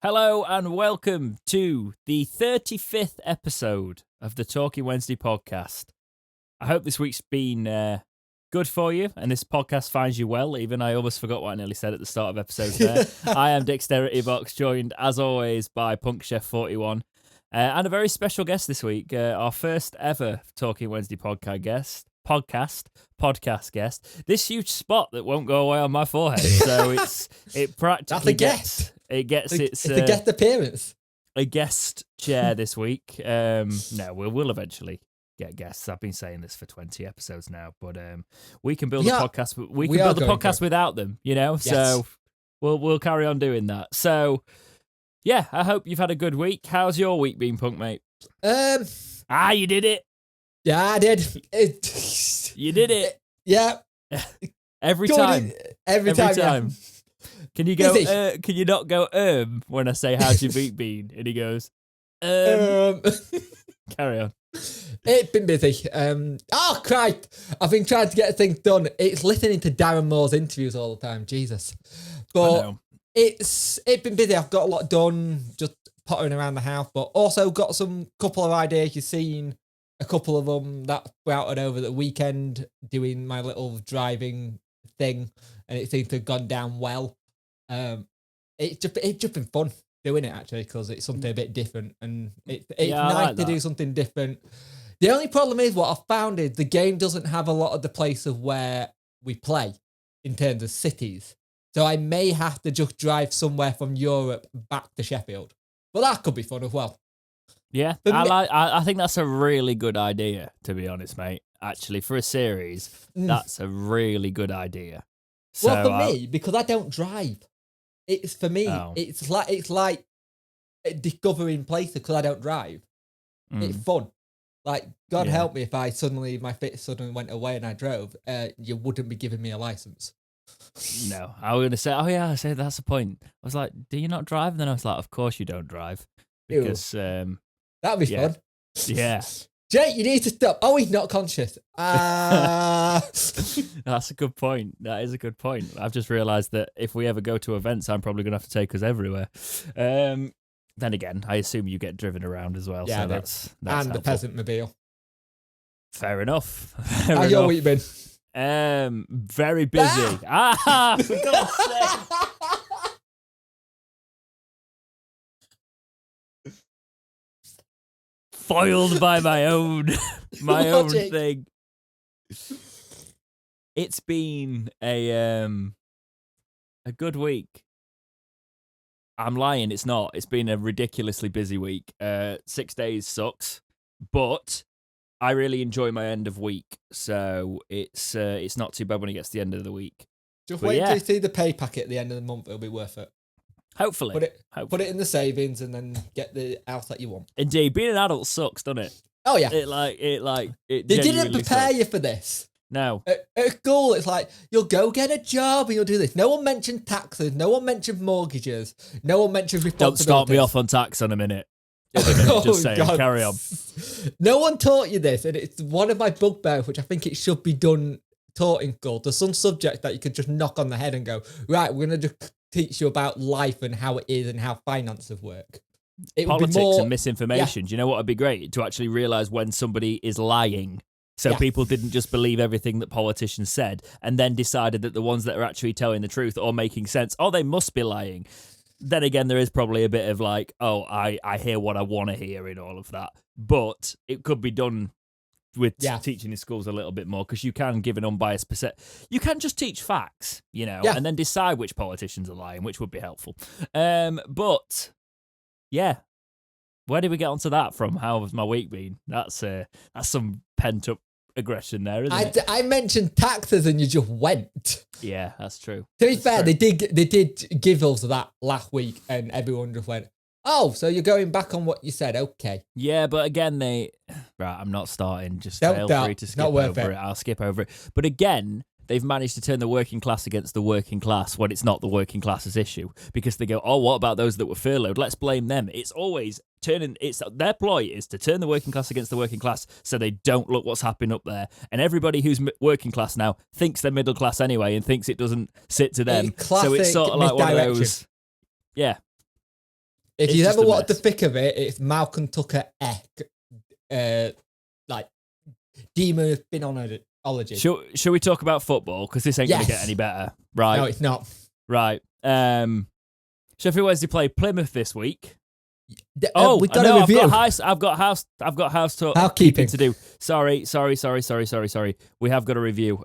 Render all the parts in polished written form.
Hello and welcome to the 35th episode of the Talking Wednesday podcast. I hope this week's been good for you and this podcast finds you well, even I almost forgot what I nearly said at the start of episodes there. I am Dexterity Box, joined as always by Punk Chef 41 and a very special guest this week, our first ever Talking Wednesday podcast guest. This huge spot that won't go away on my forehead, so it practically gets... It gets it's a guest appearance. A guest chair this week. No, we'll eventually get guests. I've been saying this for 20 episodes now, but we can build a podcast. We can build a podcast without them, you know. Yes. So we'll carry on doing that. So yeah, I hope you've had a good week. How's your week been, Punk mate? You did it. Yeah, I did. You did it. Yeah. Every time. Every time. Yeah. Can you go? Can you not go when I say how's your week been? And he goes, Carry on. It's been busy. Oh Christ! I've been trying to get things done. It's listening to Darren Moore's interviews all the time. Jesus, but it's been busy. I've got a lot done, just pottering around the house, but also got some couple of ideas. You've seen a couple of them that were out and over the weekend doing my little driving thing, and it seems to have gone down well. It's just been fun doing it actually, because it's something a bit different, and it's nice to do something different. The only problem is what I've found is the game doesn't have a lot of the places where we play in terms of cities, so I may have to just drive somewhere from Europe back to Sheffield, but that could be fun as well. Yeah, I think that's a really good idea, to be honest, mate. Actually, for a series, that's a really good idea. So, well, for me, because I don't drive, it's like discovering places because I don't drive. It's fun. Like, God help me if my fit suddenly went away and I drove. You wouldn't be giving me a license. No, I was going to say, I said that's the point. I was like, do you not drive? And then I was like, of course you don't drive. Because that'd be fun. Yeah. Jake, you need to stop. Oh, he's not conscious. That's a good point. That is a good point. I've just realised that if we ever go to events, I'm probably going to have to take us everywhere. Then again, I assume you get driven around as well. Yeah, so that's and helpful. The peasant mobile. Fair enough. How's your week been? Very busy. For God's sake. Foiled by my own thing. It's been a good week. I'm lying, it's not. It's been a ridiculously busy week. 6 days sucks, but I really enjoy my end of week, so it's not too bad when it gets to the end of the week. Just wait till you see the pay packet at the end of the month. It'll be worth it. Hopefully. Put it in the savings and then get the house that you want. Indeed, being an adult sucks, doesn't it? Oh yeah. They didn't prepare you for this. No. At school, it's like, you'll go get a job and you'll do this. No one mentioned taxes. No one mentioned mortgages. No one mentioned responsibilities. Don't start me off on tax in a minute. Just saying, God. Carry on. No one taught you this, and it's one of my bugbears, which I think it should be done taught in school. There's some subject that you could just knock on the head and go, right, we're going to just teach you about life and how it is and how finances work. Politics and misinformation. Yeah. Do you know what would be great? To actually realise when somebody is lying. So people didn't just believe everything that politicians said and then decided that the ones that are actually telling the truth or making sense, they must be lying. Then again, there is probably a bit of like, I hear what I want to hear in all of that. But it could be done with teaching in schools a little bit more, because you can give an unbiased perspective. You can just teach facts, and then decide which politicians are lying, which would be helpful. But yeah, where did we get onto that from? How has my week been? That's some pent up aggression there, isn't it? I mentioned taxes and you just went. Yeah, that's true. To be fair, they did give us that last week, and everyone just went, oh, so you're going back on what you said, okay. Yeah, but again, I'm not starting, just feel free to skip over it. I'll skip over it. But again, they've managed to turn the working class against the working class when it's not the working class's issue, because they go, what about those that were furloughed? Let's blame them. It's always their ploy is to turn the working class against the working class so they don't look what's happening up there. And everybody who's working class now thinks they're middle class anyway and thinks it doesn't sit to them. So it's sort of like one of those. Yeah. If you ever wanted the thick of it, it's Malcolm Tucker Eck, like demonology. Shall we talk about football? Because this ain't going to get any better. Right. No, it's not. Right. Sheffield Wednesday play Plymouth this week. We've got a review. I've got house housekeeping to do. Sorry. We have got a review.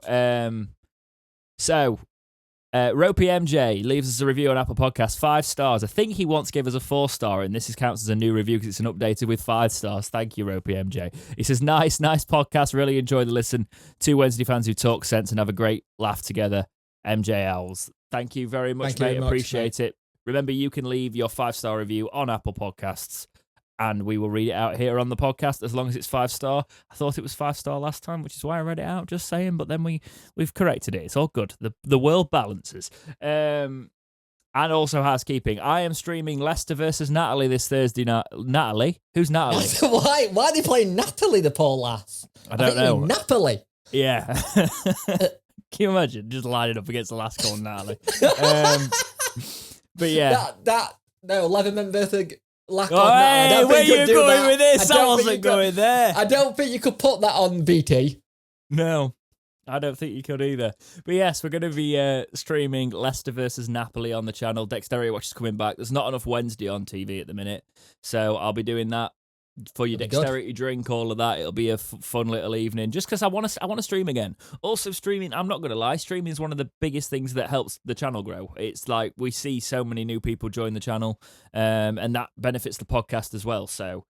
Ropey MJ leaves us a review on Apple Podcasts, 5 stars. I think he once gave us a 4-star, and this counts as a new review because it's an updated with 5 stars. Thank you, Ropey MJ. He says, nice podcast. Really enjoy the listen. 2 Wednesday fans who talk sense and have a great laugh together. MJ Owls. Thank you very much, mate. Appreciate it. Remember, you can leave your 5-star review on Apple Podcasts, and we will read it out here on the podcast as long as it's 5-star. I thought it was 5-star last time, which is why I read it out, just saying, but then we've corrected it. It's all good. The world balances. And also housekeeping. I am streaming Leicester versus Natalie this Thursday night. Natalie? Who's Natalie? Why are they playing Natalie, the poor lass? I don't know. Napoli. Yeah. Can you imagine just lining up against the last call, Natalie? But yeah. No, 11-man birthday. Where are you going with this? I wasn't going there. I don't think you could put that on BT. No, I don't think you could either. But yes, we're going to be streaming Leicester versus Napoli on the channel. Dexterity Watch is coming back. There's not enough Wednesday on TV at the minute, so I'll be doing that for your dexterity drink, all of that. It'll be a fun little evening, just because I want to stream again. Also, streaming, I'm not going to lie, streaming is one of the biggest things that helps the channel grow. It's like we see so many new people join the channel, and that benefits the podcast as well. So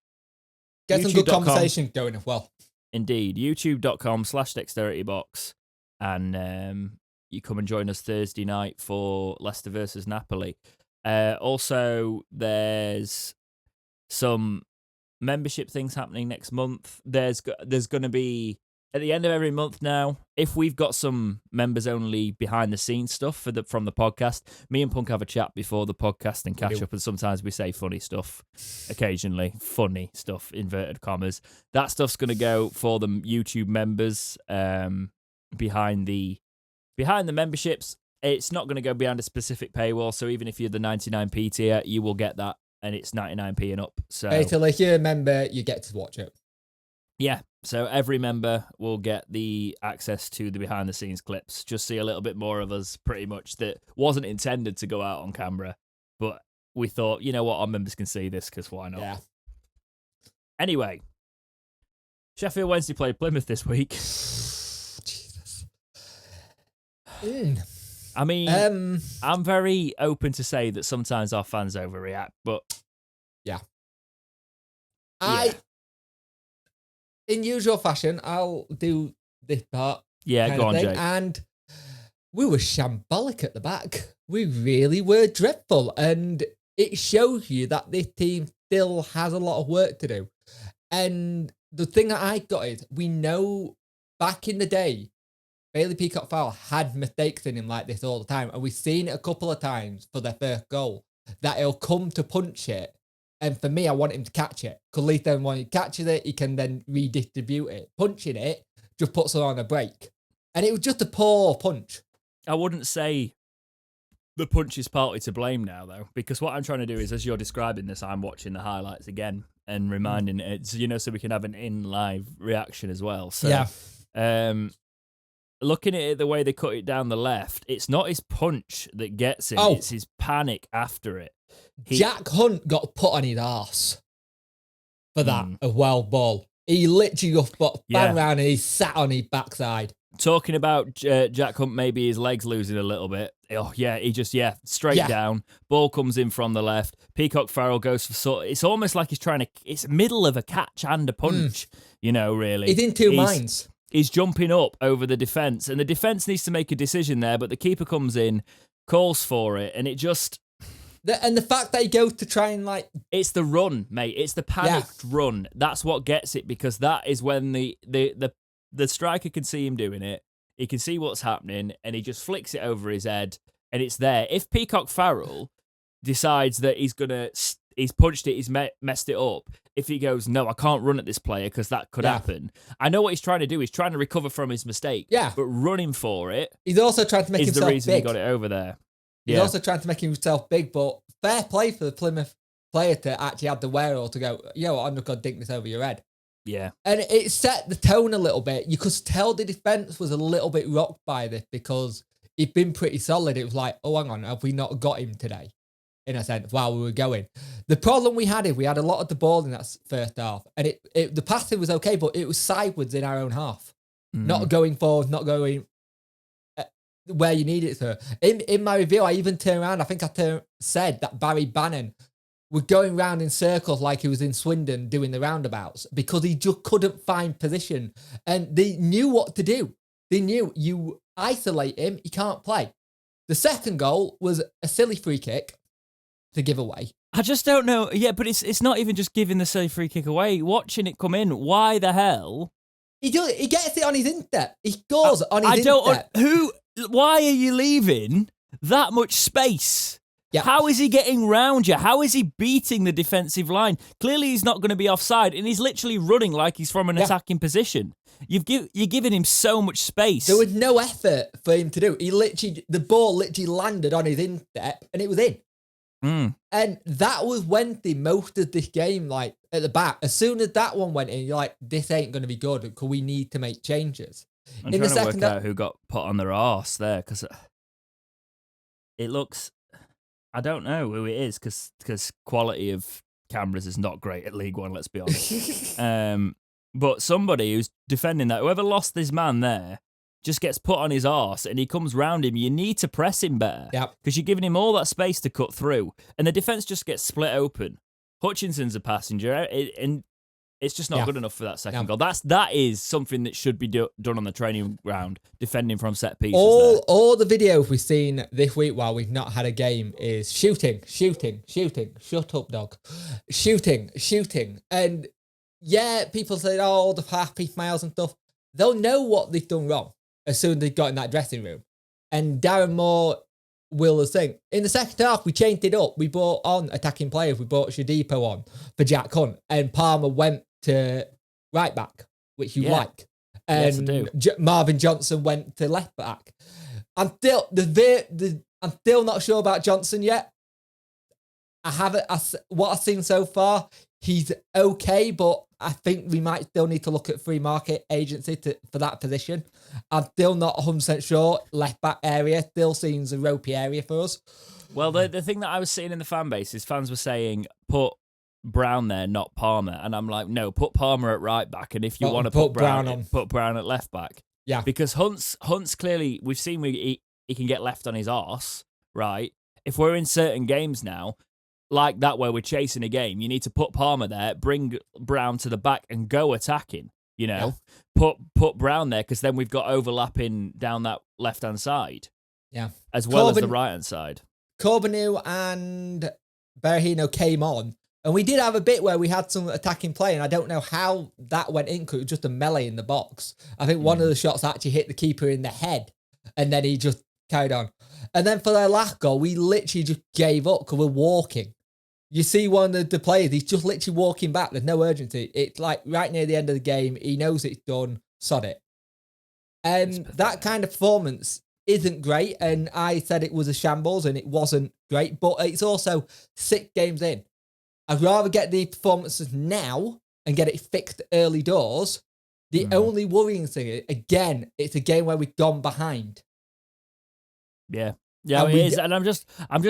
get some good conversation going as well. Indeed, youtube.com/dexteritybox, and you come and join us Thursday night for Leicester versus Napoli. Also, there's some membership things happening next month. There's going to be, at the end of every month now, if we've got some members only behind the scenes stuff from the podcast, me and Punk have a chat before the podcast and catch up, and sometimes we say funny stuff occasionally. Funny stuff, inverted commas. That stuff's going to go for the YouTube members behind the memberships. It's not going to go behind a specific paywall, so even if you're the 99p tier, you will get that. And it's 99p and up. So basically, if you're a member, you get to watch it. Yeah. So every member will get the access to the behind the scenes clips. Just see a little bit more of us, pretty much. That wasn't intended to go out on camera, but we thought, you know what, our members can see this because why not? Yeah. Anyway, Sheffield Wednesday played Plymouth this week. Jesus. I mean, I'm very open to say that sometimes our fans overreact, but yeah. In usual fashion, I'll do this part. Yeah, go on, Jake. And we were shambolic at the back. We really were dreadful, and it shows you that this team still has a lot of work to do. And the thing that I got is, we know back in the day, Bailey Peacock-Farrell had mistakes in him like this all the time, and we've seen it a couple of times for their first goal, that he'll come to punch it, and for me, I want him to catch it, because at least then when he catches it, he can then redistribute it. Punching it just puts it on a break, and it was just a poor punch. I wouldn't say the punch is partly to blame now, though, because what I'm trying to do is, as you're describing this, I'm watching the highlights again and reminding it, so we can have an in-live reaction as well. So, yeah. Looking at it the way they cut it down the left, it's not his punch that gets him, it's his panic after it. Jack Hunt got put on his arse for that as well, ball. He literally just got bang around and he sat on his backside. Talking about Jack Hunt, maybe his legs losing a little bit. Oh, yeah, he just, straight down. Ball comes in from the left. Peacock-Farrell goes for it's almost like he's trying to, it's middle of a catch and a punch, really. He's in two minds. He's jumping up over the defence, and the defence needs to make a decision there, but the keeper comes in, calls for it, and it just... And the fact that he goes to try and, It's the run, mate. It's the panicked run. That's what gets it, because that is when the striker can see him doing it, he can see what's happening, and he just flicks it over his head, and it's there. If Peacock-Farrell decides that he's punched it, he's messed it up. If he goes, no, I can't run at this player because that could happen. I know what he's trying to do. He's trying to recover from his mistake. Yeah. But running for it he's also trying to make himself big. Is the reason he got it over there. He's also trying to make himself big, but fair play for the Plymouth player to actually have the wherewithal to go, I'm not going to dink this over your head. Yeah. And it set the tone a little bit. You could tell the defence was a little bit rocked by this because he'd been pretty solid. It was like, oh, hang on, have we not got him today? In a sense, while we were going. The problem we had is we had a lot of the ball in that first half. And the passing was okay, but it was sideways in our own half. Not going forward, not going where you need it to. In my review, I even turned around. I think I said that Barry Bannon was going round in circles like he was in Swindon doing the roundabouts because he just couldn't find position. And they knew what to do. They knew you isolate him, he can't play. The second goal was a silly free kick to give away. I just don't know. Yeah, but it's not even just giving the silly free kick away. Watching it come in, why the hell? He gets it on his instep. He scores on his instep. Why are you leaving that much space? Yep. How is he getting round you? How is he beating the defensive line? Clearly he's not going to be offside, and he's literally running like he's from an attacking position. You're giving him so much space. There was no effort for him to do. The ball literally landed on his instep, and it was in. And that was Wednesday most of this game, like at the back. As soon as that one went in, you're like, this ain't going to be good because we need to make changes. I'm trying to work out who got put on their arse there because it looks... I don't know who it is because quality of cameras is not great at League One, let's be honest. But somebody who's defending that, whoever lost this man there, just gets put on his arse and he comes round him. You need to press him better because you're giving him all that space to cut through and the defence just gets split open. Hutchinson's a passenger and it's just not good enough for that second goal. That is something that should be done on the training ground, defending from set pieces. All the videos we've seen this week while we've not had a game is shooting. Shut up, dog. Shooting. And people say, all the happy smiles and stuff. They'll know what they've done wrong as soon as they've got in that dressing room. And Darren Moore will have said, in the second half, we changed it up. We brought on attacking players. We brought Shadipo on for Jack Hunt. And Palmer went to right back, which you like. And Marvin Johnson went to left back. I'm still not sure about Johnson yet. What I've seen so far, he's okay, but I think we might still need to look at free market agency for that position. I'm still not 100% sure. Left back area still seems a ropey area for us. Well, the thing that I was seeing in the fan base is fans were saying, put Brown there, not Palmer. And I'm like, no, put Palmer at right back. And if you want to put Brown on, put Brown at left back. Yeah. Because Hunt's clearly, we've seen he can get left on his arse, right? If we're in certain games now, like that where we're chasing a game, you need to put Palmer there, bring Brown to the back and go attacking, Put Brown there because then we've got overlapping down that left-hand side. Yeah. As well as the right-hand side. Corbanu and Berahino came on, and we did have a bit where we had some attacking play, and I don't know how that went in because it was just a melee in the box. I think one of the shots actually hit the keeper in the head, and then he just carried on. And then for their last goal, we literally just gave up because we're walking. You see one of the players, he's just literally walking back. There's no urgency. It's like right near the end of the game, he knows it's done, sod it. And that kind of performance isn't great. And I said it was a shambles and it wasn't great, but it's also 6 games in. I'd rather get the performances now and get it fixed early doors. The only worrying thing is, again, it's a game where we've gone behind. Yeah. Yeah, it is. And I'm just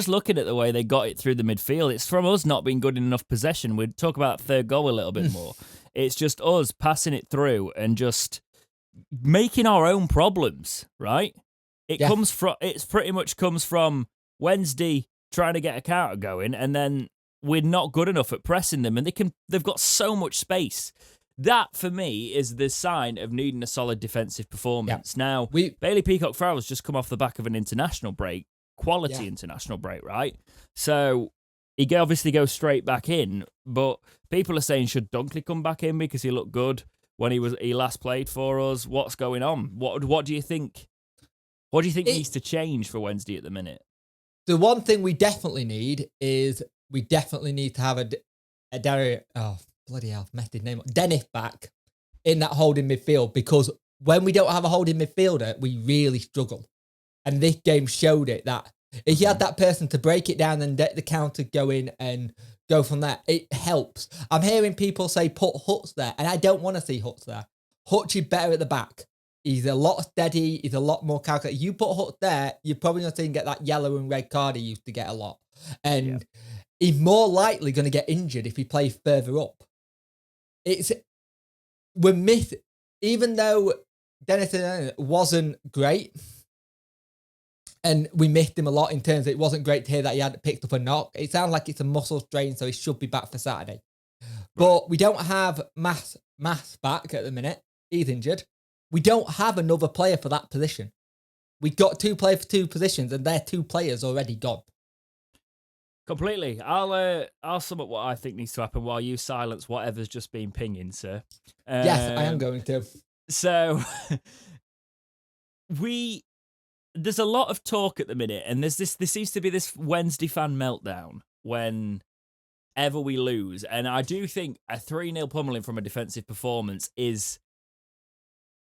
looking at the way they got it through the midfield. It's from us not being good in enough possession. We'd talk about that third goal a little bit more. It's just us passing it through and just making our own problems, right? It pretty much comes from Wednesday trying to get a counter going, and then we're not good enough at pressing them, and they've got so much space. That, for me, is the sign of needing a solid defensive performance. Yeah. Now, Bailey Peacock-Farrell's just come off the back of an international break, quality international break, right? So he obviously goes straight back in, but people are saying, should Dunkley come back in because he looked good when he last played for us? What's going on? What do you think? What do you think needs to change for Wednesday at the minute? The one thing we definitely need is to have a Derry... Oh, bloody hell, messed his name up. Dennis back in that holding midfield, because when we don't have a holding midfielder, we really struggle. And this game showed it, that if you had that person to break it down and get the counter going and go from there. It helps. I'm hearing people say put Hutch there, and I don't want to see Hutch there. Hutch is better at the back. He's a lot steady. He's a lot more calculated. You put Hutch there, you're probably not going to get that yellow and red card he used to get a lot. And he's more likely going to get injured if he plays further up. Even though Dennis wasn't great, and we missed him a lot in terms of it wasn't great to hear that he had picked up a knock. It sounds like it's a muscle strain, so he should be back for Saturday. Right. But we don't have Mass back at the minute. He's injured. We don't have another player for that position. We got 2 players for 2 positions, and they're 2 players already gone. Completely. I'll sum up what I think needs to happen while you silence whatever's just been pinging, sir. Yes, I am going to. So there's a lot of talk at the minute, and there seems to be this Wednesday fan meltdown whenever we lose. And I do think a 3-0 pummeling from a defensive performance is,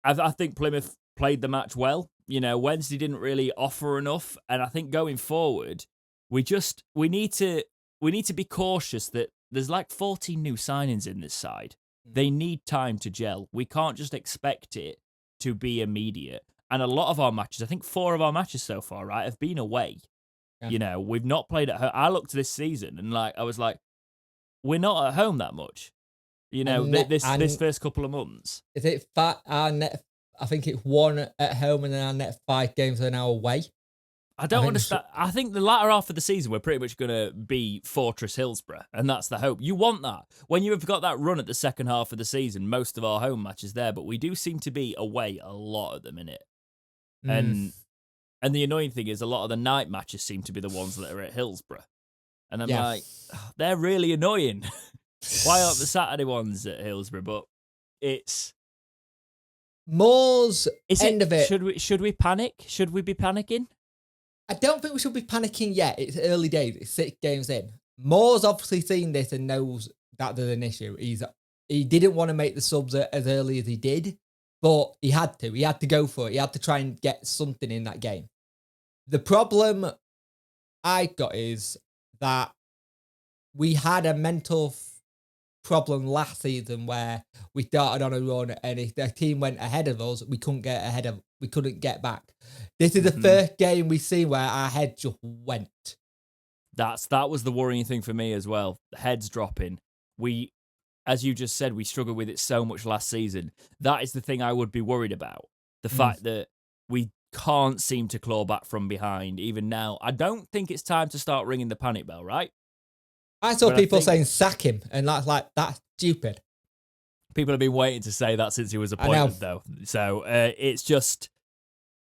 I think Plymouth played the match well. You know, Wednesday didn't really offer enough, and I think going forward, we need to be cautious that there's like 14 new signings in this side. They need time to gel. We can't just expect it to be immediate. And a lot of our matches, I think 4 of our matches so far, right, have been away. Yeah. You know, we've not played at home. I looked this season and I was like, we're not at home that much. You know, this first couple of months. Is it our net? I think it's 1 at home, and then our next 5 games are now away. I don't understand. I think the latter half of the season, we're pretty much going to be Fortress Hillsborough, and that's the hope. You want that. When you have got that run at the second half of the season, most of our home matches there, but we do seem to be away a lot at the minute. And the annoying thing is a lot of the night matches seem to be the ones that are at Hillsborough. And I'm like, oh, they're really annoying. Why aren't the Saturday ones at Hillsborough? But it's... Moore's end of it. Should we panic? Should we be panicking? I don't think we should be panicking yet. It's early days. It's 6 games in. Moore's obviously seen this and knows that there's an issue. He didn't want to make the subs as early as he did, but he had to. He had to go for it. He had to try and get something in that game. The problem I got is that we had a mental problem last season where we started on a run, and if the team went ahead of us, we couldn't get back. This is the first game we've seen where our head just went. That was the worrying thing for me as well. Heads dropping. We, as you just said, we struggled with it so much last season. That is the thing I would be worried about. The fact that we can't seem to claw back from behind even now. I don't think it's time to start ringing the panic bell, right? I saw people saying sack him, and that's stupid. People have been waiting to say that since he was appointed, though. So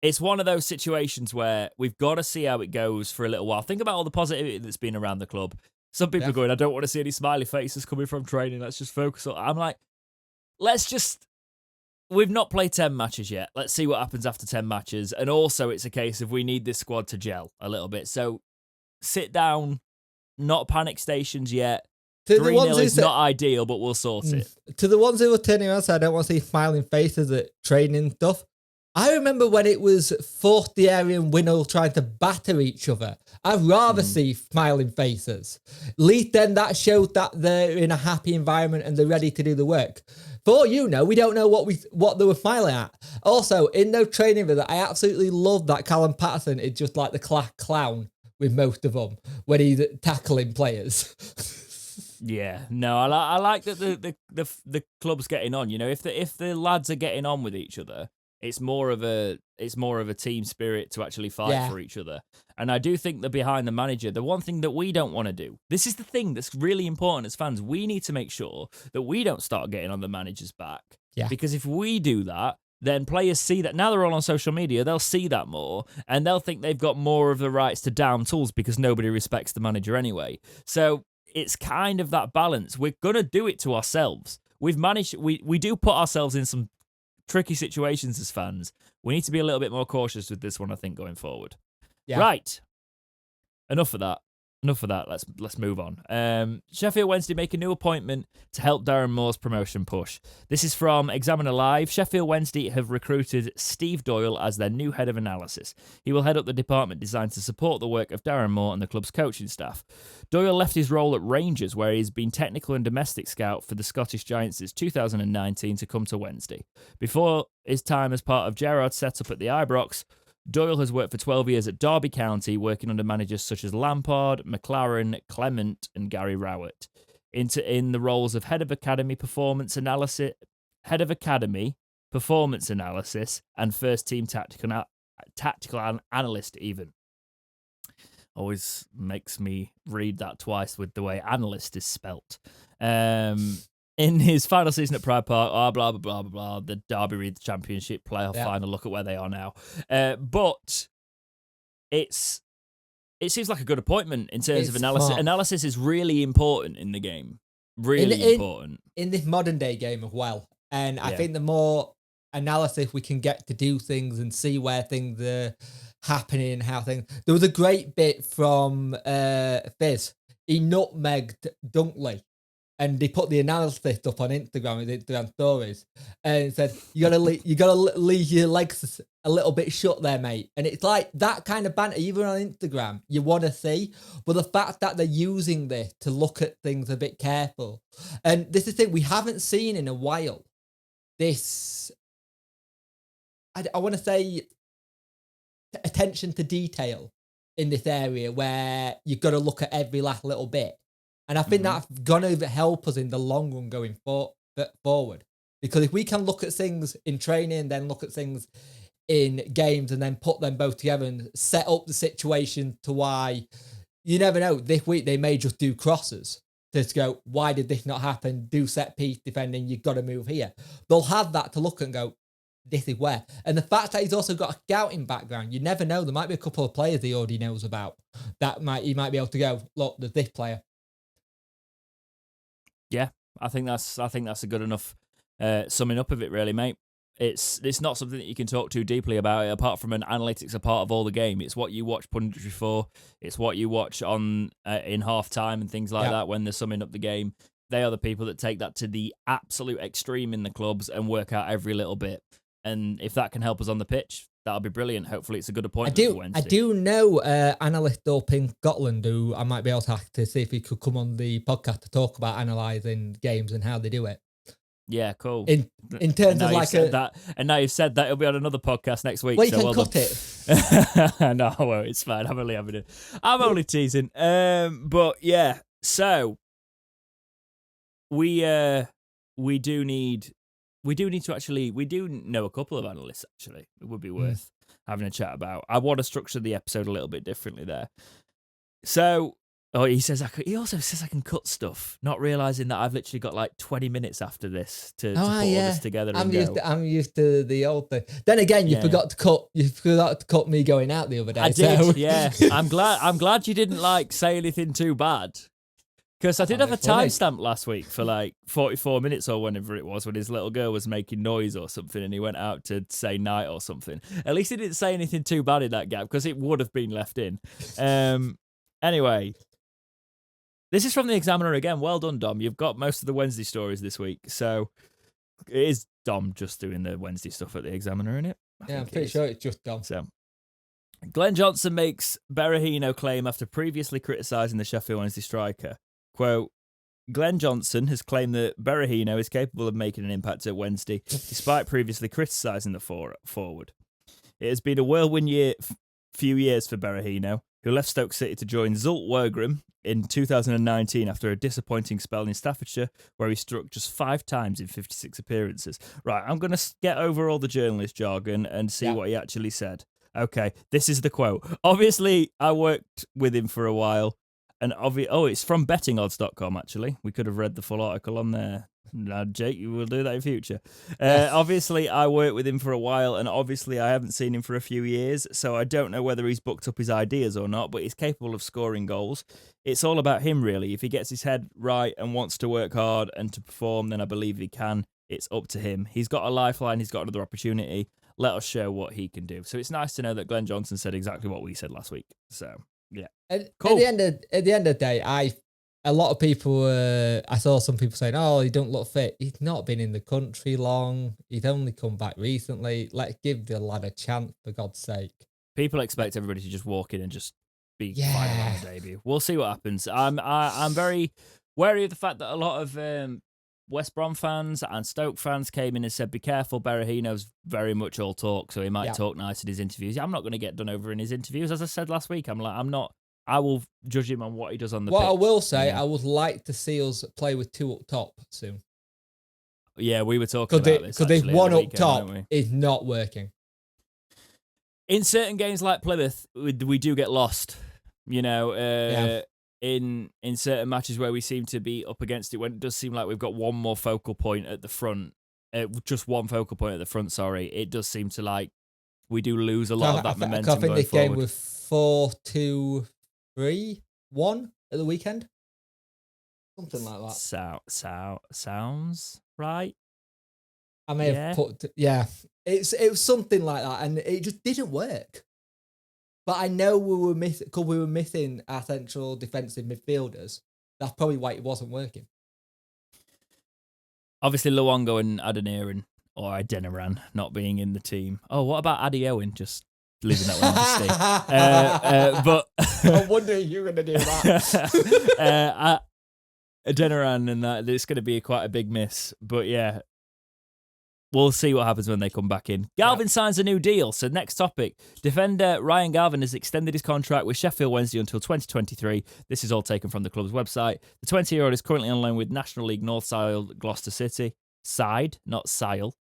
it's one of those situations where we've got to see how it goes for a little while. Think about all the positivity that's been around the club. Some people are going, I don't want to see any smiley faces coming from training. Let's just focus on... I'm like, we've not played 10 matches yet. Let's see what happens after 10 matches. And also, it's a case of we need this squad to gel a little bit. So sit down, not panic stations yet. 3-0 is not ideal, but we'll sort it. To the ones who were turning around, so I don't want to see smiling faces at training stuff. I remember when it was 4th Diary and Winnell trying to batter each other. I'd rather see smiling faces. At least then that shows that they're in a happy environment and they're ready to do the work. For all you know, we don't know what they were smiling at. Also, in no training video, I absolutely love that Callum Patterson is just like the clown with most of them when he's tackling players. Yeah, no, I like that the club's getting on. You know, if the lads are getting on with each other, it's more of a team spirit to actually fight for each other. And I do think that behind the manager, the one thing that we don't want to do, this is the thing that's really important as fans, we need to make sure that we don't start getting on the manager's back. Yeah. Because if we do that, then players see that. Now they're all on social media, they'll see that more, and they'll think they've got more of the rights to down tools because nobody respects the manager anyway. So it's kind of that balance. We're going to do it to ourselves. We do put ourselves in some tricky situations as fans. We need to be a little bit more cautious with this one, I think, going forward. Yeah. Right. Enough of that. enough of that. Let's move on. Sheffield Wednesday make a new appointment to help Darren Moore's promotion push. This is from Examiner Live. Sheffield Wednesday have recruited Steve Doyle as their new head of analysis. He will head up the department designed to support the work of Darren Moore and the club's coaching staff. Doyle left his role at Rangers, where he's been technical and domestic scout for the Scottish Giants since 2019 to come to Wednesday. Before his time as part of Gerrard's setup at the Ibrox, Doyle has worked for 12 years at Derby County, working under managers such as Lampard, McLaren, Clement, and Gary Rowett. In the roles of head of academy performance analysis, and first team tactical analyst. Even always makes me read that twice with the way analyst is spelt. In his final season at Pride Park, blah, blah, blah, blah, blah, the Derby Read Championship playoff final, look at where they are now. But it seems like a good appointment in terms of analysis. Smart. Analysis is really important in the game. Really important. In this modern day game as well. And I think the more analysis we can get to do things and see where things are happening and how things... There was a great bit from Fizz. He nutmegged Dunkley. And they put the analysis up on Instagram, with Instagram stories, and it said, you gotta leave your legs a little bit shut there, mate. And it's like that kind of banter, even on Instagram, you want to see. But the fact that they're using this to look at things a bit careful. And this is the thing we haven't seen in a while. This, I want to say, attention to detail in this area where you've got to look at every last little bit. And I think that's going to help us in the long run going forward. Because if we can look at things in training, then look at things in games, and then put them both together and set up the situation to why, you never know, this week they may just do crosses. To go, why did this not happen? Do set piece defending, you've got to move here. They'll have that to look at and go, this is where. And the fact that he's also got a scouting background, you never know. There might be a couple of players he already knows about that he might be able to go, look, there's this player. Yeah, I think that's a good enough summing up of it, really, mate. It's not something that you can talk too deeply about. Apart from an analytics, a part of all the game. It's what you watch punditry for. It's what you watch on in half time and things like that when they're summing up the game. They are the people that take that to the absolute extreme in the clubs and work out every little bit. And if that can help us on the pitch, that'll be brilliant. Hopefully it's a good appointment for Wednesday. I do know analyst up in Scotland who I might be able to ask to see if he could come on the podcast to talk about analysing games and how they do it. Yeah, cool. In terms of like that, and now you've said that, it'll be on another podcast next week. Well, you can cut it. No, well, it's fine. I'm only teasing. But yeah, so we do know a couple of analysts, actually. It would be worth having a chat about. I want to structure the episode a little bit differently there. So, he also says I can cut stuff, not realising that I've literally got like 20 minutes after this to put all this together. I'm used to the old thing. Then again, you forgot to cut me going out the other day. I did, yeah. I'm glad you didn't say anything too bad. Because I did have a timestamp last week for 44 minutes or whenever it was when his little girl was making noise or something and he went out to say night or something. At least he didn't say anything too bad in that gap because it would have been left in. Anyway, this is from the Examiner again. Well done, Dom. You've got most of the Wednesday stories this week. So it is Dom just doing the Wednesday stuff at the Examiner, isn't it? I'm pretty sure it's just Dom. So Glenn Johnson makes Berahino claim after previously criticising the Sheffield Wednesday striker. Quote, Glenn Johnson has claimed that Berahino is capable of making an impact at Wednesday, despite previously criticising the forward. It has been a whirlwind few years for Berahino, who left Stoke City to join Zult Waregem in 2019 after a disappointing spell in Staffordshire, where he struck just 5 times in 56 appearances. Right, I'm going to get over all the journalist jargon and see what he actually said. Okay, this is the quote. Obviously, I worked with him for a while. And it's from bettingodds.com, actually. We could have read the full article on there. No, Jake, you will do that in future. Obviously, I worked with him for a while, and obviously I haven't seen him for a few years, so I don't know whether he's booked up his ideas or not, but he's capable of scoring goals. It's all about him, really. If he gets his head right and wants to work hard and to perform, then I believe he can. It's up to him. He's got a lifeline. He's got another opportunity. Let us show what he can do. So it's nice to know that Glenn Johnson said exactly what we said last week. So Yeah. Cool. At the end of the day, a lot of people, I saw some people saying, "Oh, he don't look fit." He's not been in the country long. He's only come back recently. Let's give the lad a chance, for God's sake. People expect everybody to just walk in and just be fine on the debut. We'll see what happens. I'm very wary of the fact that a lot of West Brom fans and Stoke fans came in and said, "Be careful, Berahino's very much all talk, so he might talk nice in his interviews." I'm not going to get done over in his interviews. As I said last week, I'm not. I will judge him on what he does on the pitch. What I will say, I would like to see us play with 2 up top soon. Yeah, we were talking about this. Because if 1 up top is not working. In certain games like Plymouth, we do get lost. You know, in certain matches where we seem to be up against it, when it does seem like we've got one more focal point at the front, just one focal point at the front, sorry, it does seem to like we do lose a lot of that momentum. I think this game was 4-2-3-1 at the weekend. Something like that. Sounds right. I may have put... Yeah. It was something like that, and it just didn't work. But I know we were missing our central defensive midfielders. That's probably why it wasn't working. Obviously, Luongo and Adeniran, or Adeniran, not being in the team. Oh, what about Addy Owen? Just leaving that one to stay. But I'm wondering you were going to do that. Adeniran and that, it's going to be quite a big miss. But yeah, we'll see what happens when they come back in. Galvin signs a new deal. So next topic. Defender Ryan Galvin has extended his contract with Sheffield Wednesday until 2023. This is all taken from the club's website. The 20-year-old is currently on loan with National League North side Gloucester City. Side, not Sile.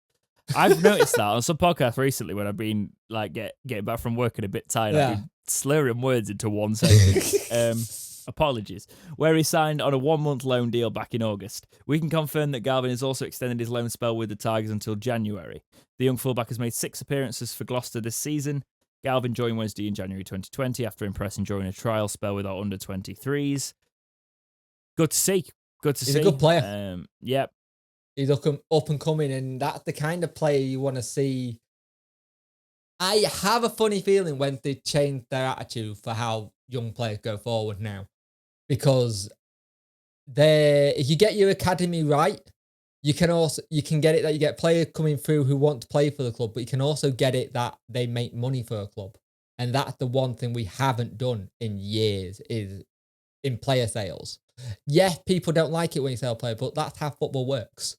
I've noticed that on some podcasts recently when I've been like getting back from work and a bit tired. I've been slurring words into one sentence. Apologies. Where he signed on a 1-month loan deal back in August. We can confirm that Galvin has also extended his loan spell with the Tigers until January. The young fullback has made 6 appearances for Gloucester this season. Galvin joined Wednesday in January 2020 after impressing during a trial spell with our under-23s. Good to see. He's a good player. Yep. He's up and coming, and that's the kind of player you want to see. I have a funny feeling when they change their attitude for how young players go forward now. Because if you get your academy right, you can get it that you get players coming through who want to play for the club, but you can also get it that they make money for a club. And that's the one thing we haven't done in years is in player sales. Yes, people don't like it when you sell a player, but that's how football works.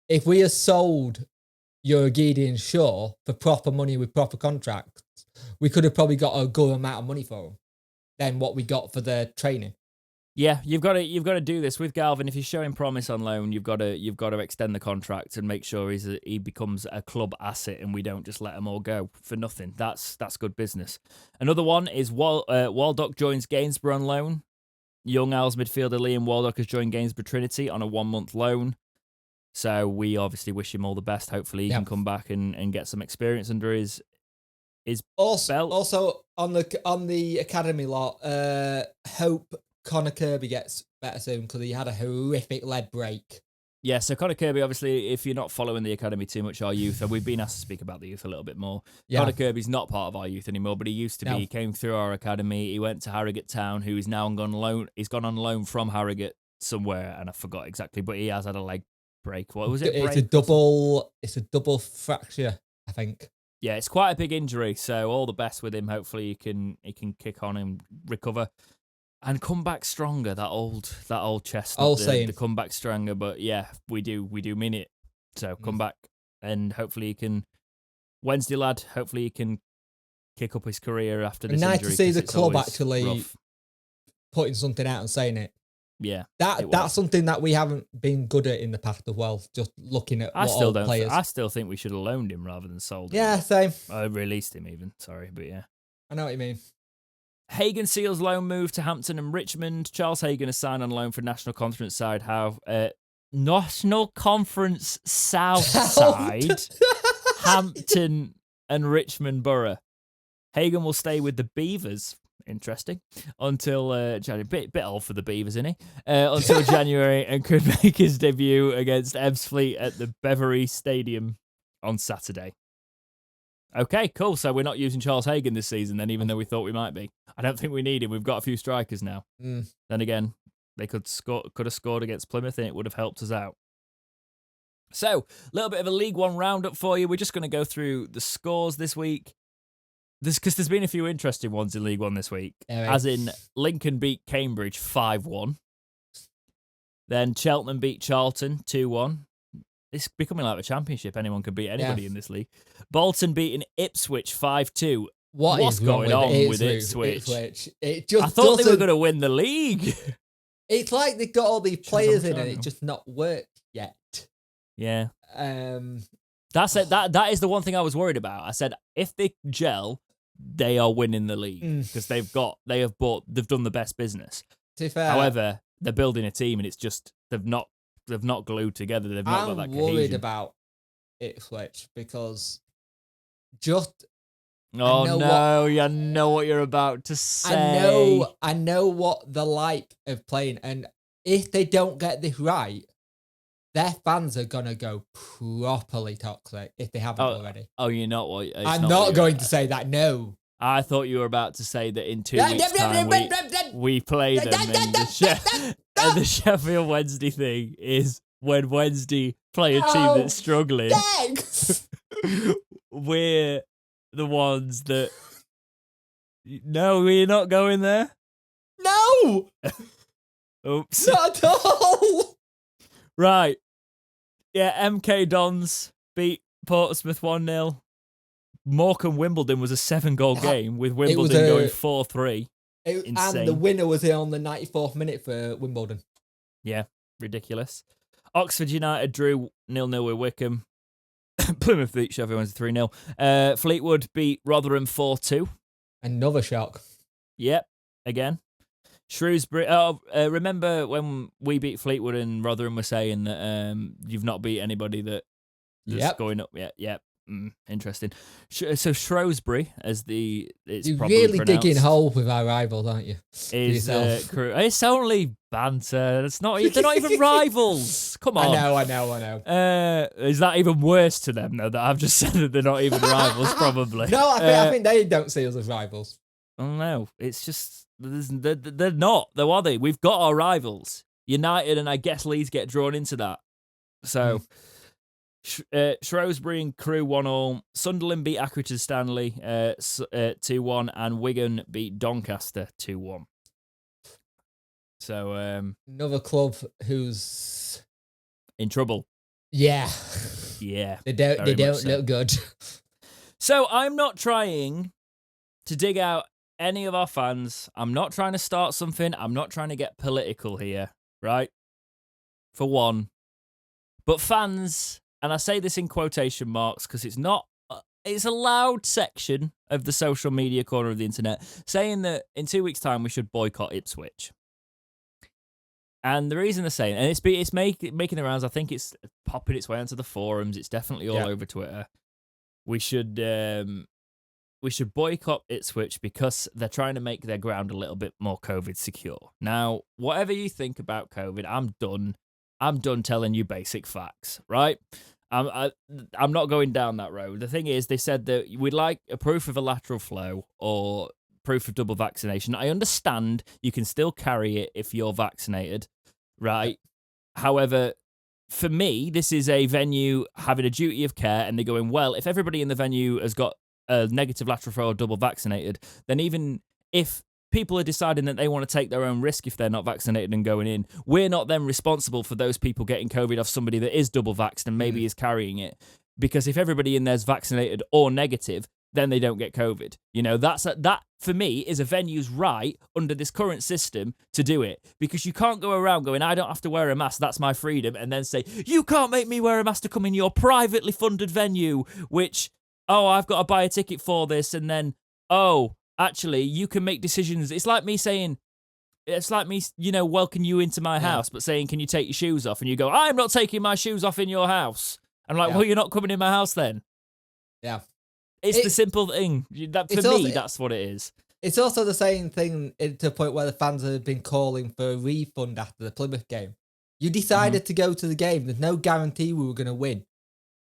If we had sold your Gideon Shaw for proper money with proper contracts, we could have probably got a good amount of money for him than what we got for the training. Yeah, you've got to do this with Galvin. If you're showing promise on loan, you've got to extend the contract and make sure he becomes a club asset, and we don't just let him all go for nothing. That's good business. Another one is Waldock joins Gainsborough on loan. Young Owls midfielder Liam Waldock has joined Gainsborough Trinity on a 1-month loan. So we obviously wish him all the best. Hopefully he can come back and get some experience under his belt. Also on the academy lot, hope Connor Kirby gets better soon because he had a horrific leg break. Yeah, so Connor Kirby, obviously, if you're not following the academy too much, our youth, and we've been asked to speak about the youth a little bit more. Yeah. Connor Kirby's not part of our youth anymore, but he used to be. He came through our academy. He went to Harrogate Town, who is now gone loan. He's gone on loan from Harrogate somewhere, and I forgot exactly, but he has had a leg break. What was it? It's a double fracture, I think. Yeah, it's quite a big injury, so all the best with him. Hopefully he can kick on and recover and come back stronger. That old chestnut, the come back stronger. But yeah, we do mean it. So come back, and hopefully he can. Wednesday lad, hopefully he can kick up his career after this injury. Nice to see the club actually putting something out and saying it. Yeah, that's something that we haven't been good at in the past as well. Just looking at players. I still think we should have loaned him rather than sold him. Yeah, same. I released him even. Sorry, but yeah. I know what you mean. Hagan Seals loan move to Hampton and Richmond. Charles Hagan has signed on loan for National Conference side. National Conference South side, Hampton and Richmond Borough. Hagan will stay with the Beavers. Interesting. Until January. Bit old for the Beavers, isn't he? Until January, and could make his debut against Ebbsfleet at the Beverley Stadium on Saturday. Okay, cool. So we're not using Charles Hagan this season then, even though we thought we might be. I don't think we need him. We've got a few strikers now. Then again, they could have scored against Plymouth and it would have helped us out. So, a little bit of a League One roundup for you. We're just going to go through the scores this week. Because there's been a few interesting ones in League One this week. As in, Lincoln beat Cambridge 5-1. Then Cheltenham beat Charlton 2-1. It's becoming like a championship. Anyone can beat anybody in this league. Bolton beating Ipswich 5-2. What's going on with Ipswich? It just I thought they were going to win the league. It's like they've got all these players in and it just not worked yet. Yeah. That's it. That is the one thing I was worried about. I said if they gel, they are winning the league because they've done the best business. To be fair, however, they're building a team and it's just they've not glued together. They've not got that cohesion. I'm worried about Ipswich because just I know what you're about to say. I know what they're like of playing, and if they don't get this right, their fans are gonna go properly toxic if they haven't already. Oh, you're not what I'm not going to say that. No, I thought you were about to say that in 2 weeks' time we play them. And the Sheffield Wednesday thing is when Wednesday play a team that's struggling. We're the ones that. No, we're not going there. No. Oops. Not at all. Right. Yeah, MK Dons beat Portsmouth 1-0. Morecambe Wimbledon was a 7-goal game with Wimbledon going 4-3. And the winner was here on the 94th minute for Wimbledon. Yeah, ridiculous. Oxford United drew 0-0 with Wickham. Plymouth beat Sheffield Wednesday 3-0. Fleetwood beat Rotherham 4-2. Another shock. Yep, again. Shrewsbury. Remember when we beat Fleetwood and Rotherham were saying that you've not beat anybody that's going up yet? Yep. Interesting. So Shrewsbury, as it's You're probably really pronounced, digging holes with our rivals, aren't you? It's only banter. It's not. They're not even rivals. Come on. I know. Is that even worse to them though? That I've just said that they're not even rivals. Probably. No, I think they don't see us as rivals. Oh no, it's just they're not. Though are they? We've got our rivals, United, and I guess Leeds get drawn into that. So. Shrewsbury and Crewe 1-1. Sunderland beat Accrington Stanley 2-1, and Wigan beat Doncaster 2-1. So another club who's in trouble. Yeah, they don't look good. So I'm not trying to dig out any of our fans. I'm not trying to start something. I'm not trying to get political here, right? For one, but fans. And I say this in quotation marks because it's a loud section of the social media corner of the internet saying that in 2 weeks' time we should boycott Ipswich. And the reason they're saying, and it's making the rounds, I think it's popping its way onto the forums, it's definitely all over Twitter. We should boycott Ipswich because they're trying to make their ground a little bit more COVID secure. Now, whatever you think about COVID, I'm done telling you basic facts, right? I'm not going down that road. The thing is, they said that we'd like a proof of a lateral flow or proof of double vaccination. I understand you can still carry it if you're vaccinated, right? However, for me, this is a venue having a duty of care, and they're going, well, if everybody in the venue has got a negative lateral flow or double vaccinated, then even if people are deciding that they want to take their own risk if they're not vaccinated and going in, we're not then responsible for those people getting COVID off somebody that is double vaxxed and maybe is carrying it. Because if everybody in there's vaccinated or negative, then they don't get COVID. You know, that for me is a venue's right under this current system to do it. Because you can't go around going, I don't have to wear a mask, that's my freedom, and then say, you can't make me wear a mask to come in your privately funded venue, which, I've got to buy a ticket for this, and then, actually, you can make decisions. It's like me, welcoming you into my house, but saying, can you take your shoes off? And you go, I'm not taking my shoes off in your house. I'm like, well, you're not coming in my house then. Yeah. It's the simple thing. That's what it is. It's also the same thing to the point where the fans have been calling for a refund after the Plymouth game. You decided to go to the game. There's no guarantee we were going to win.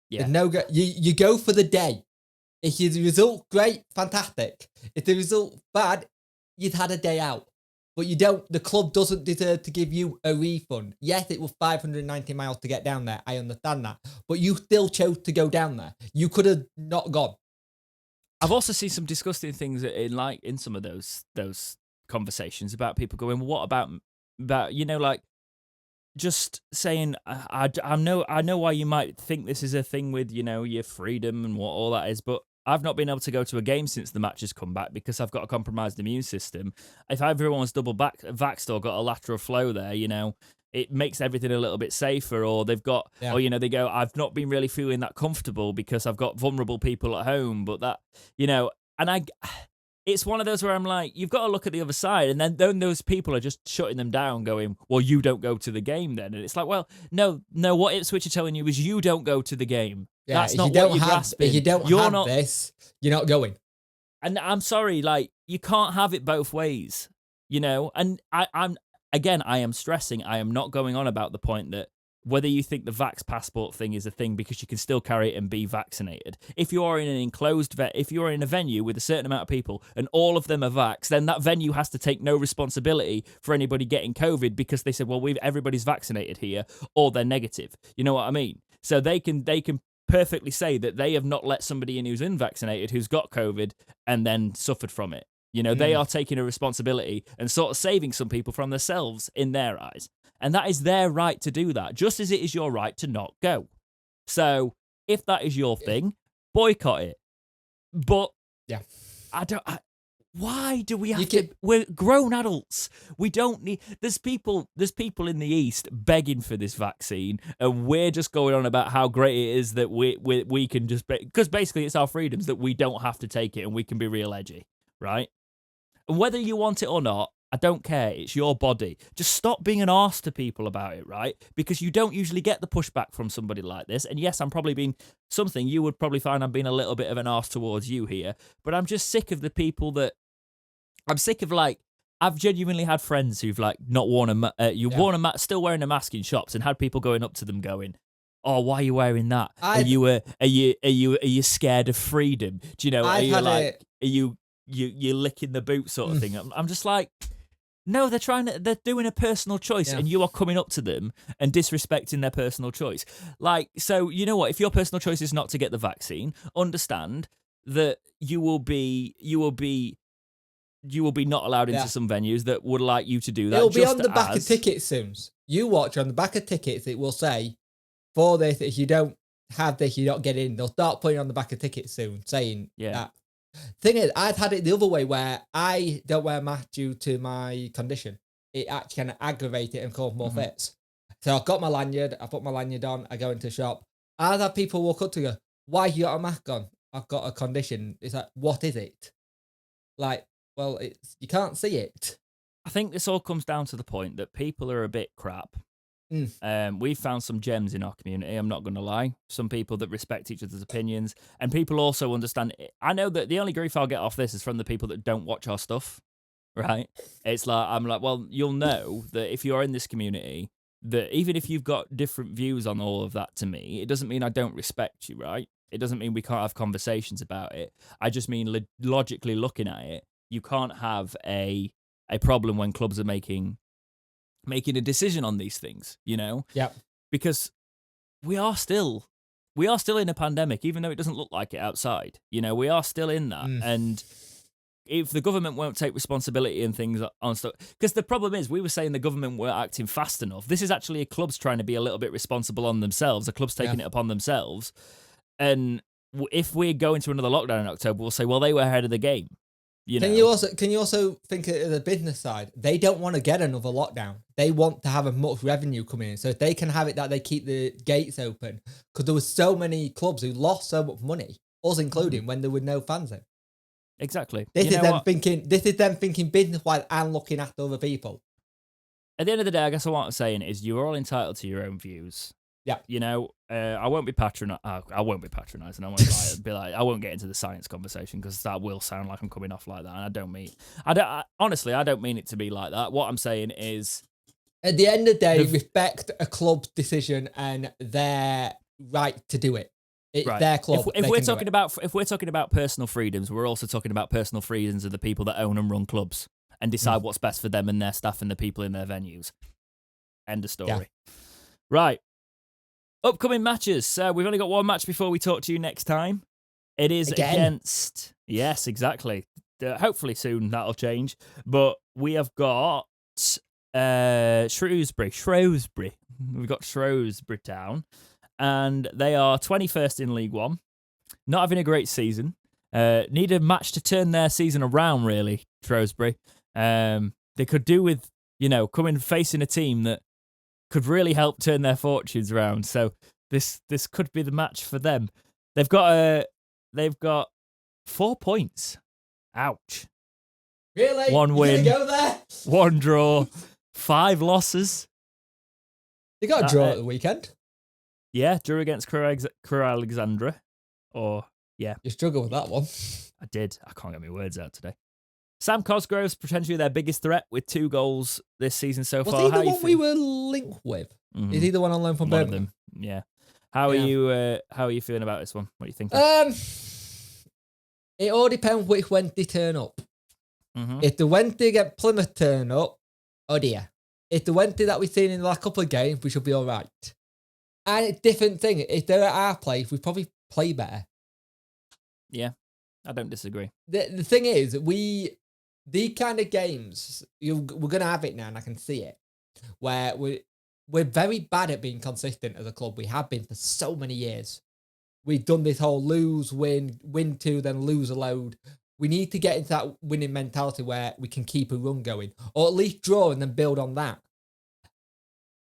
Yeah. You go for the day. If the result great, fantastic. If the result bad, you'd had a day out. But you don't. The club doesn't deserve to give you a refund. Yes, it was 590 miles to get down there. I understand that, but you still chose to go down there. You could have not gone. I've also seen some disgusting things in some of those conversations about people going, well, what about like just saying, I know why you might think this is a thing with your freedom and what all that is, but I've not been able to go to a game since the match has come back because I've got a compromised immune system. If everyone's double vaxxed or got a lateral flow there, it makes everything a little bit safer. Or they've got, or they go, I've not been really feeling that comfortable because I've got vulnerable people at home. But that, and it's one of those where I'm like, you've got to look at the other side. And then those people are just shutting them down going, well, you don't go to the game then. And it's like, well, no, what Ipswich are telling you is you don't go to the game. Yeah, that's not what you're grasping. If you don't have this, you're not going. And I'm sorry, like, you can't have it both ways, And I am stressing, I am not going on about the point that whether you think the vax passport thing is a thing because you can still carry it and be vaccinated. If you are in an enclosed if you are in a venue with a certain amount of people and all of them are vaxxed, then that venue has to take no responsibility for anybody getting COVID because they said, well, everybody's vaccinated here or they're negative. You know what I mean? So they can perfectly say that they have not let somebody in who's unvaccinated, who's got COVID and then suffered from it. They are taking a responsibility and sort of saving some people from themselves in their eyes. And that is their right to do that, just as it is your right to not go. So if that is your thing, boycott it. But yeah, why do we have to? We're grown adults. We don't need. There's people in the East begging for this vaccine, and we're just going on about how great it is that we can just because basically it's our freedoms that we don't have to take it and we can be real edgy, right? And whether you want it or not, I don't care. It's your body. Just stop being an arse to people about it, right? Because you don't usually get the pushback from somebody like this. And yes, I'm probably being something you would probably find I'm being a little bit of an arse towards you here. But I'm just sick of the people that I'm sick of. Like, I've genuinely had friends who've like not worn still wearing a mask in shops, and had people going up to them going, "Oh, why are you wearing that? Are you scared of freedom? Do you know? You're licking the boot sort of thing." I'm just like, no, they're doing a personal choice, and you are coming up to them and disrespecting their personal choice. Like, so you know what? If your personal choice is not to get the vaccine, understand that you will be not allowed into some venues that would like you to do that. It'll be on the back of tickets soon. You watch on the back of tickets, it will say, for this, if you don't have this, you don't get in. They'll start putting on the back of tickets soon, saying that. Thing is, I've had it the other way where I don't wear a mask due to my condition. It actually kind of aggravates it and cause more fits. So I've got my lanyard, I put my lanyard on, I go into the shop. I've had people walk up to go, why you got a mask on? I've got a condition. It's like, what is it? Like, well, you can't see it. I think this all comes down to the point that people are a bit crap. We've found some gems in our community, I'm not going to lie. Some people that respect each other's opinions, and people also understand. I know that the only grief I'll get off this is from the people that don't watch our stuff, right? It's like, I'm like, well, you'll know that if you're in this community, that even if you've got different views on all of that to me, it doesn't mean I don't respect you, right? It doesn't mean we can't have conversations about it. I just mean logically looking at it, you can't have a problem when clubs are making a decision on these things, Yeah. Because we are still in a pandemic, even though it doesn't look like it outside. We are still in that. And if the government won't take responsibility and things on stuff, because the problem is, we were saying the government weren't acting fast enough. This is actually a club's trying to be a little bit responsible on themselves. A club's taking it upon themselves. And if we go into another lockdown in October, we'll say, well, they were ahead of the game. Can you also think of the business side? They don't want to get another lockdown. They want to have as much revenue coming in, so if they can have it that they keep the gates open, because there were so many clubs who lost so much money, us including, when there were no fans in. Exactly. This is them thinking business-wise and looking after other people. At the end of the day, I guess what I'm saying is you're all entitled to your own views. Yeah. I won't be patronising. I won't be patronising. I won't be like, I won't get into the science conversation because that will sound like I'm coming off like that. And I don't mean it to be like that. What I'm saying is, at the end of the day, respect a club's decision and their right to do it. It's their club. If we're talking about personal freedoms, we're also talking about personal freedoms of the people that own and run clubs and decide what's best for them and their staff and the people in their venues. End of story. Yeah. Right. Upcoming matches. We've only got one match before we talk to you next time. It is against... Yes, exactly. Hopefully soon that'll change. But we have got Shrewsbury. We've got Shrewsbury Town. And they are 21st in League One. Not having a great season. Need a match to turn their season around, really, Shrewsbury. They could do with, facing a team that could really help turn their fortunes around. So this could be the match for them. They've got 4 points. Ouch. Really? 1 win. Go there? 1 draw. 5 losses. They got a draw at the weekend. Yeah, drew against Crewe Alexandra. You struggled with that one. I did. I can't get my words out today. Sam Cosgrove's potentially their biggest threat with 2 goals this season so far. Was he the one we were linked with? Mm-hmm. Is he the one on loan from Birmingham? Yeah. How are you feeling about this one? What are you thinking? It all depends which Wednesday turn up. Mm-hmm. If the Wednesday get Plymouth turn up, oh dear. If the Wednesday that we've seen in the last couple of games, we should be all right. And it's a different thing. If they're at our place, we probably play better. Yeah, I don't disagree. The thing is, these kind of games, we're going to have it now, and I can see it, where we're very bad at being consistent as a club. We have been for so many years. We've done this whole lose, win 2, then lose a load. We need to get into that winning mentality where we can keep a run going, or at least draw and then build on that.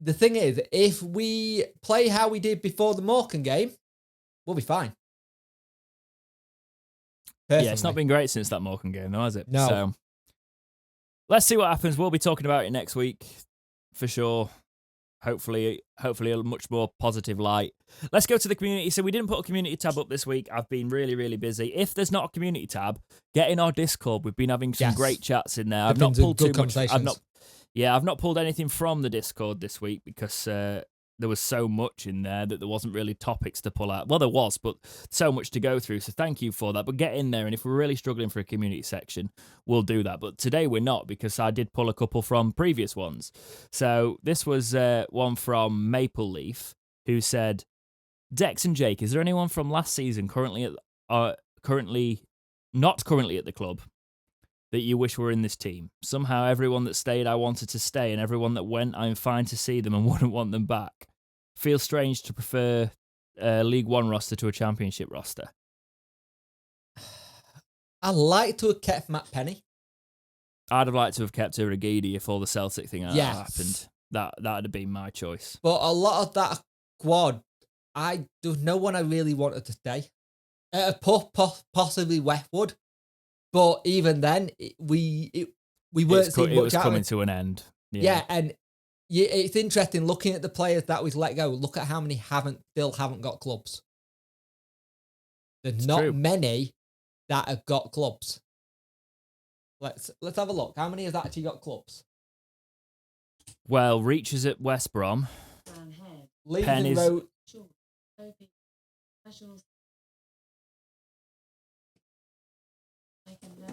The thing is, if we play how we did before the Morecambe game, we'll be fine. Personally. Yeah, it's not been great since that Morecambe game, though, has it? No. So, let's see what happens. We'll be talking about it next week, for sure. Hopefully a much more positive light. Let's go to the community. So we didn't put a community tab up this week. I've been really, really busy. If there's not a community tab, get in our Discord. We've been having some great chats in there. I've not pulled too much. I've not pulled anything from the Discord this week because there was so much in there that there wasn't really topics to pull out. Well, there was, but so much to go through. So thank you for that. But get in there, and if we're really struggling for a community section, we'll do that. But today we're not, because I did pull a couple from previous ones. So this was one from Maple Leaf, who said, Dex and Jake, is there anyone from last season not currently at the club that you wish were in this team? Somehow everyone that stayed I wanted to stay, and everyone that went I'm fine to see them and wouldn't want them back. Feels strange to prefer a League One roster to a Championship roster. I like to have kept Matt Penny. I'd have liked to have kept Uragidi if all the Celtic thing happened. That'd have been my choice. But a lot of that squad, there's no one I really wanted to stay. Possibly Westwood. But even then, we weren't seeing much. It was coming to an end. Yeah, and it's interesting looking at the players that we've let go. Look at how many still haven't got clubs. There's not many that have got clubs. Let's have a look. How many has actually got clubs? Well, Reach is at West Brom. Penn is.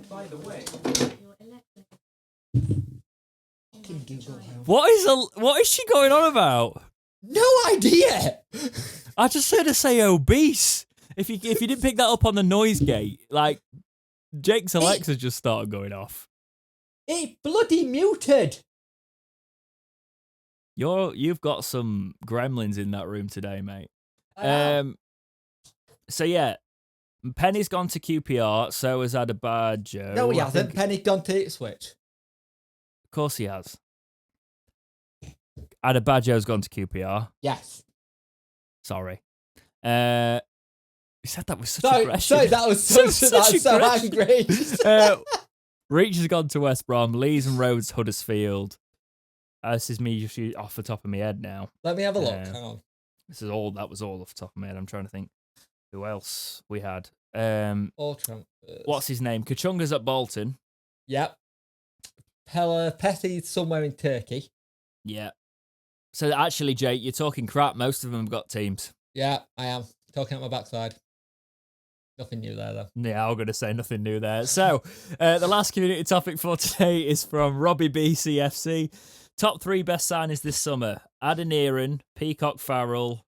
By the way, what is she going on about? No idea. I just heard her say obese. If you didn't pick that up on the noise gate, like Jake's Alexa just started going off. It bloody muted. You've got some gremlins in that room today, mate. So yeah. Penny's gone to QPR, so has Adebayo. No, he hasn't. Penny's gone to Ipswich. Of course he has. Adebayo's gone to QPR. Yes. Sorry. You said that with such aggression. Sorry, that was so angry. Reach has gone to West Brom. Lees and Rhodes, Huddersfield. This is me just off the top of my head now. Let me have a look. Hang on. That was all off the top of my head. I'm trying to think. Who else we had? All transfers. What's his name? Kachunga's at Bolton. Yep. Petty's somewhere in Turkey. Yeah. So actually, Jake, you're talking crap. Most of them have got teams. Yeah, I am. talking out my backside. Nothing new there, though. Yeah, I'm going to say nothing new there. So, the last community topic for today is from Robbie BCFC. Top 3 best signings this summer. Adeniran, Peacock Farrell.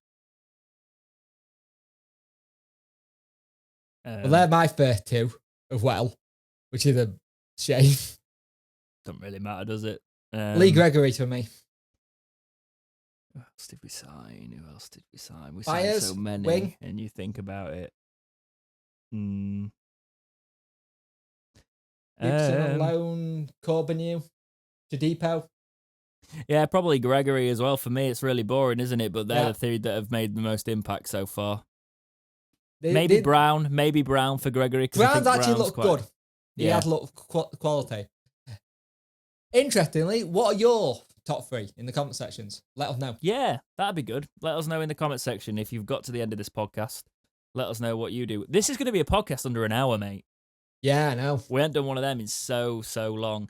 Well, they're my first 2 as well, which is a shame. Doesn't really matter, does it? Lee Gregory for me. Who else did we sign? We Byers, signed so many, wing. and you think about it. Gibson on loan, Corbenew, Jadipo. Yeah, probably Gregory as well. For me, it's really boring, isn't it? But they're the 3 that have made the most impact so far. Maybe Brown for Gregory. Brown's actually looked good. He has looked quality. Interestingly, what are your top 3 in the comment sections? Let us know. Yeah, that'd be good. Let us know in the comment section if you've got to the end of this podcast. Let us know what you do. This is going to be a podcast under an hour, mate. Yeah, I know. We haven't done one of them in so long.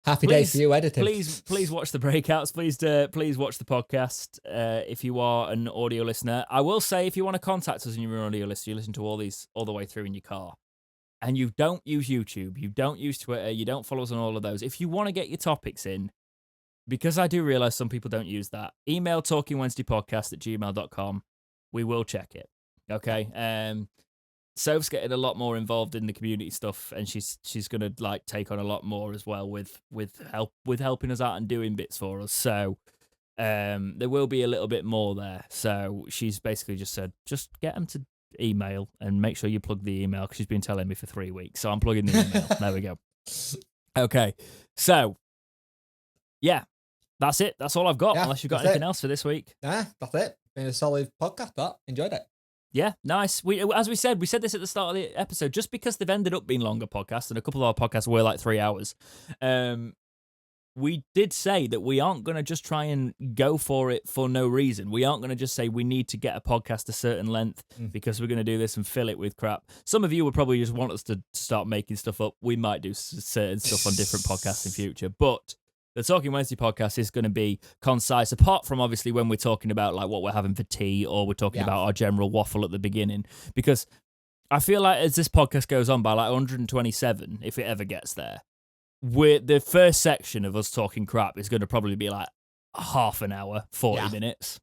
Happy days for you editing. Please watch the breakouts. Please watch the podcast if you are an audio listener. I will say, if you want to contact us and you're an audio listener, you listen to all these all the way through in your car, and you don't use YouTube, you don't use Twitter, you don't follow us on all of those. If you want to get your topics in, because I do realise some people don't use that, email talkingwednesdaypodcast@gmail.com. We will check it. Okay. Soph's getting a lot more involved in the community stuff, and she's gonna like take on a lot more as well with helping us out and doing bits for us. So there will be a little bit more there. So she's basically just said, just get them to email and make sure you plug the email, because she's been telling me for 3 weeks. So I'm plugging the email. There we go. Okay. So yeah, that's it. That's all I've got. Unless you've got anything else for this week. Nah, that's it. Been a solid podcast. Enjoyed it. Yeah, nice. As we said this at the start of the episode, just because they've ended up being longer podcasts, and a couple of our podcasts were like 3 hours, we did say that we aren't going to just try and go for it for no reason. We aren't going to just say we need to get a podcast a certain length because we're going to do this and fill it with crap. Some of you would probably just want us to start making stuff up. We might do certain stuff on different podcasts in future, but the Talking Wednesday podcast is going to be concise, apart from obviously when we're talking about like what we're having for tea, or we're talking about our general waffle at the beginning. Because I feel like as this podcast goes on, by like 127, if it ever gets there, the first section of us talking crap is going to probably be like half an hour, 40 minutes.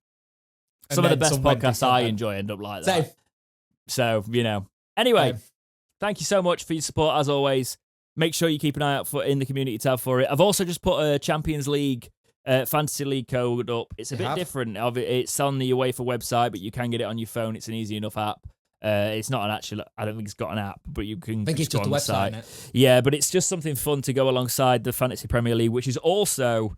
Some of the best podcasts I enjoy end up like that. Same. So, Anyway, thank you so much for your support, as always. Make sure you keep an eye out in the community tab for it. I've also just put a Champions League Fantasy League code up. It's a bit different. It's on the UEFA website, but you can get it on your phone. It's an easy enough app. It's not an actual, I don't think it's got an app, but you can. I think it's just a website. Yeah, but it's just something fun to go alongside the Fantasy Premier League, which is also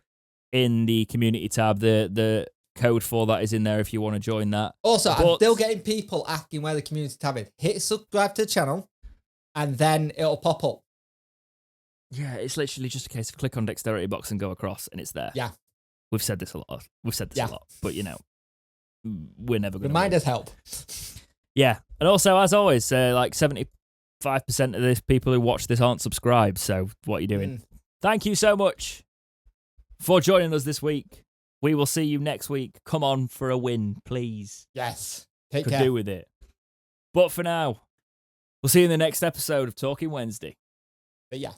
in the community tab. The code for that is in there if you want to join that. Also, I'm still getting people asking where the community tab is. Hit subscribe to the channel, and then it'll pop up. Yeah, it's literally just a case of click on Dexterity Box and go across, and it's there. Yeah. We've said this a lot. A lot, but we're never going to. Reminders help. Yeah, and also, as always, like 75% of the people who watch this aren't subscribed, so what are you doing? Thank you so much for joining us this week. We will see you next week. Come on for a win, please. Yes. Take care. Could do with it. But for now, we'll see you in the next episode of Talking Wednesday. But yeah.